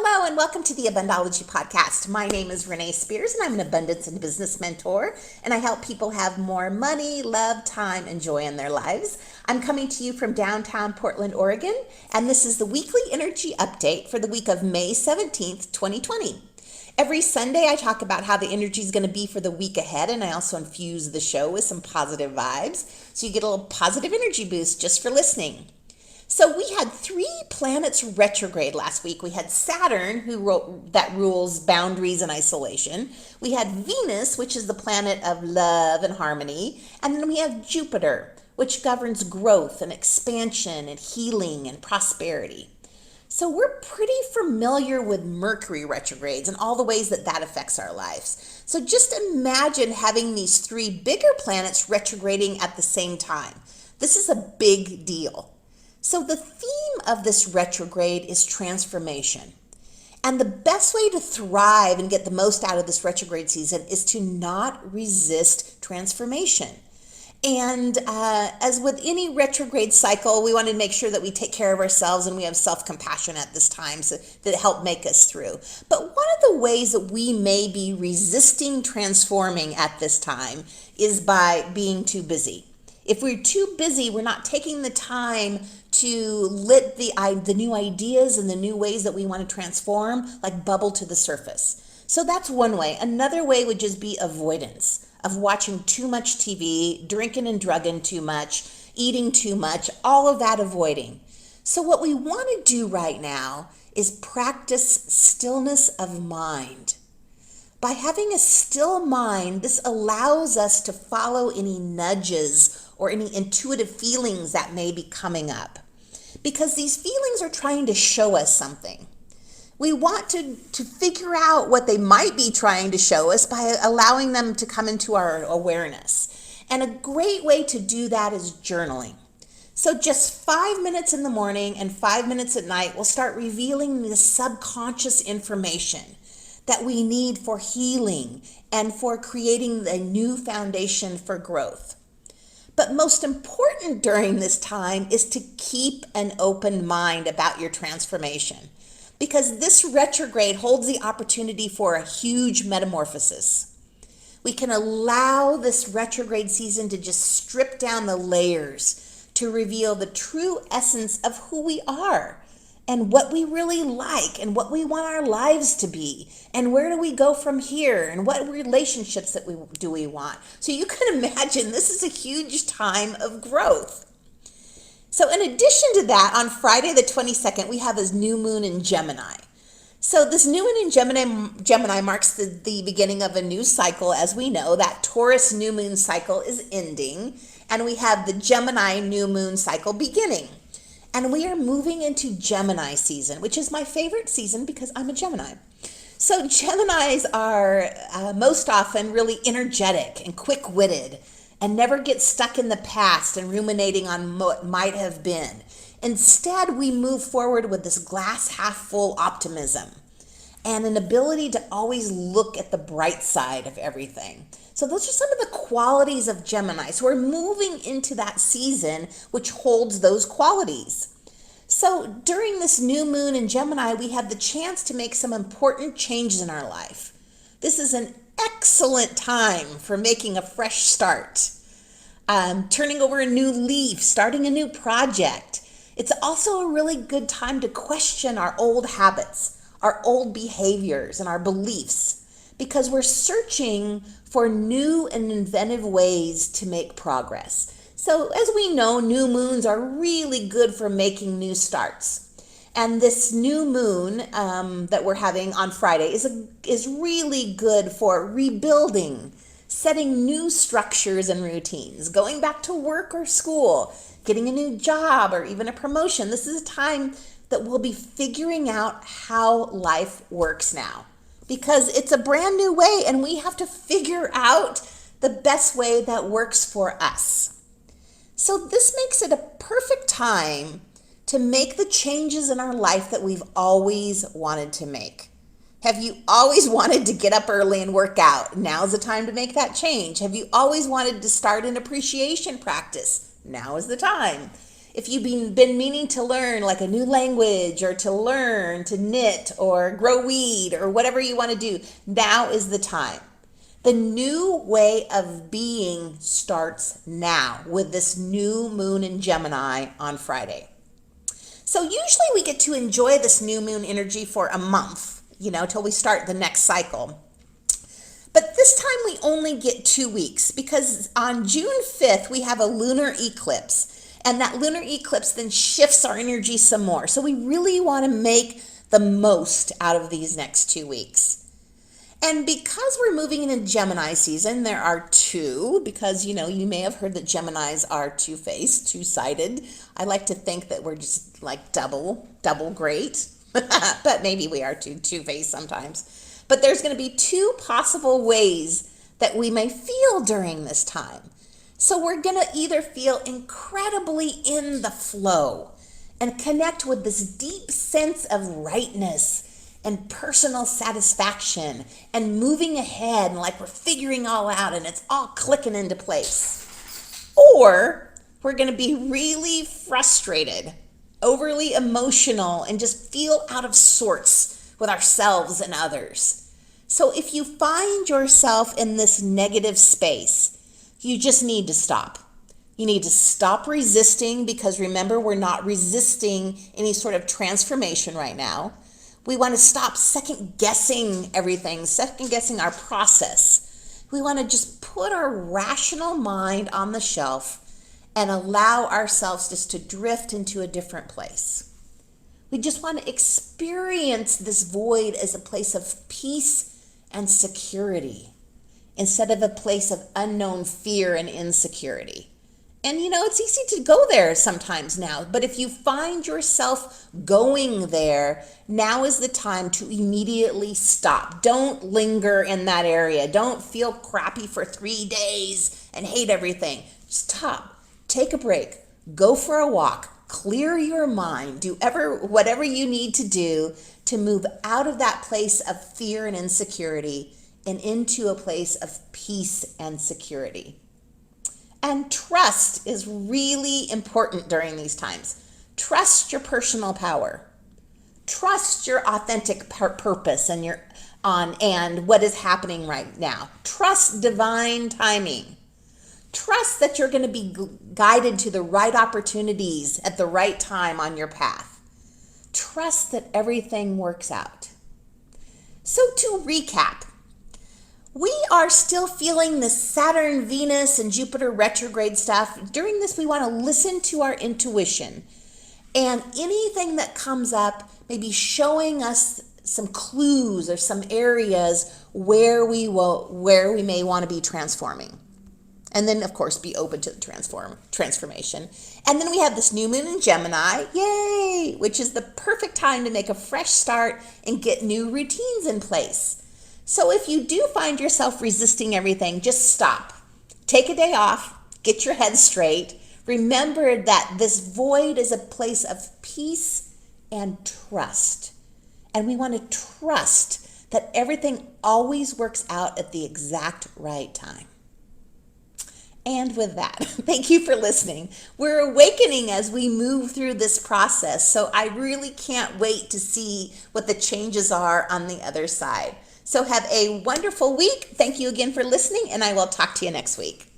Hello and welcome to the Abundology podcast. My name is Renee Spears and I'm an abundance and business mentor, and I help people have more money, love, time, and joy in their lives. I'm coming to you from downtown Portland, Oregon, and this is the weekly energy update for the week of May 17th, 2020. Every Sunday, I talk about how the energy is going to be for the week ahead, and I also infuse the show with some positive vibes, so you get a little positive energy boost just for listening. So we had 3 planets retrograde last week. We had Saturn, that rules boundaries and isolation. We had Venus, which is the planet of love and harmony. And then we have Jupiter, which governs growth and expansion and healing and prosperity. So we're pretty familiar with Mercury retrogrades and all the ways that that affects our lives. So just imagine having these 3 bigger planets retrograding at the same time. This is a big deal. So the theme of this retrograde is transformation. And the best way to thrive and get the most out of this retrograde season is to not resist transformation. And as with any retrograde cycle, we want to make sure that we take care of ourselves and we have self-compassion at this time so that help make us through. But one of the ways that we may be resisting transforming at this time is by being too busy. If we're too busy, we're not taking the time to let the new ideas and the new ways that we want to transform like bubble to the surface. So that's one way. Another way would just be avoidance of watching too much TV, drinking and drugging too much, eating too much, all of that avoiding. So what we want to do right now is practice stillness of mind. By having a still mind, this allows us to follow any nudges or any intuitive feelings that may be coming up, because these feelings are trying to show us something. We want to figure out what they might be trying to show us by allowing them to come into our awareness. And a great way to do that is journaling. So just 5 minutes in the morning and 5 minutes at night will start revealing the subconscious information that we need for healing and for creating a new foundation for growth. But most important during this time is to keep an open mind about your transformation, because this retrograde holds the opportunity for a huge metamorphosis. We can allow this retrograde season to just strip down the layers to reveal the true essence of who we are and what we really like and what we want our lives to be and where do we go from here and what relationships that we want. So you can imagine this is a huge time of growth. So in addition to that, on Friday the 22nd, we have this new moon in Gemini. So this new moon in Gemini marks the beginning of a new cycle. As we know, that Taurus new moon cycle is ending, and we have the Gemini new moon cycle beginning. And we are moving into Gemini season, which is my favorite season because I'm a Gemini. So Geminis are most often really energetic and quick-witted and never get stuck in the past and ruminating on what might have been. Instead, we move forward with this glass half full optimism and an ability to always look at the bright side of everything. So those are some of the qualities of Gemini. So we're moving into that season which holds those qualities. So during this new moon in Gemini, we have the chance to make some important changes in our life. This is an excellent time for making a fresh start, turning over a new leaf, starting a new project. It's also a really good time to question our old habits, our old behaviors, and our beliefs, because we're searching for new and inventive ways to make progress. So as we know, new moons are really good for making new starts. And this new moon that we're having on Friday is really good for rebuilding, setting new structures and routines, going back to work or school, getting a new job or even a promotion. This is a time that we'll be figuring out how life works now, because it's a brand new way and we have to figure out the best way that works for us. So this makes it a perfect time to make the changes in our life that we've always wanted to make. Have you always wanted to get up early and work out? Now's the time to make that change. Have you always wanted to start an appreciation practice? Now is the time. If you've been meaning to learn like a new language, or to learn to knit or grow weed or whatever you want to do, now is the time. The new way of being starts now with this new moon in Gemini on Friday. So usually we get to enjoy this new moon energy for a month, till we start the next cycle. But this time we only get 2 weeks, because on June 5th, we have a lunar eclipse. And that lunar eclipse then shifts our energy some more. So we really want to make the most out of these next 2 weeks. And because we're moving into Gemini season, there are two, because, you may have heard that Geminis are two-faced, two-sided. I like to think that we're just like double great, but maybe we are two-faced sometimes. But there's going to be two possible ways that we may feel during this time. So we're going to either feel incredibly in the flow and connect with this deep sense of rightness and personal satisfaction and moving ahead, and like we're figuring all out and it's all clicking into place. Or we're going to be really frustrated, overly emotional, and just feel out of sorts with ourselves and others. So if you find yourself in this negative space, you just need to stop. You need to stop resisting, because remember, we're not resisting any sort of transformation right now. We want to stop second guessing everything, second guessing our process. We want to just put our rational mind on the shelf and allow ourselves just to drift into a different place. We just want to experience this void as a place of peace and security, instead of a place of unknown fear and insecurity. And it's easy to go there sometimes now, but if you find yourself going there, now is the time to immediately stop. Don't linger in that area. Don't feel crappy for 3 days and hate everything. Stop. Take a break. Go for a walk. Clear your mind. Do whatever you need to do to move out of that place of fear and insecurity and into a place of peace and security. And trust is really important during these times. Trust your personal power. Trust your authentic purpose and what is happening right now. Trust divine timing. Trust that you're going to be guided to the right opportunities at the right time on your path. Trust that everything works out. So to recap, we are still feeling the Saturn, Venus, and Jupiter retrograde stuff. During this, we want to listen to our intuition. And anything that comes up, maybe showing us some clues or some areas where we may want to be transforming. And then, of course, be open to the transformation. And then we have this new moon in Gemini, yay, which is the perfect time to make a fresh start and get new routines in place. So if you do find yourself resisting everything, just stop. Take a day off, get your head straight. Remember that this void is a place of peace and trust. And we want to trust that everything always works out at the exact right time. And with that, thank you for listening. We're awakening as we move through this process, so I really can't wait to see what the changes are on the other side. So have a wonderful week. Thank you again for listening, and I will talk to you next week.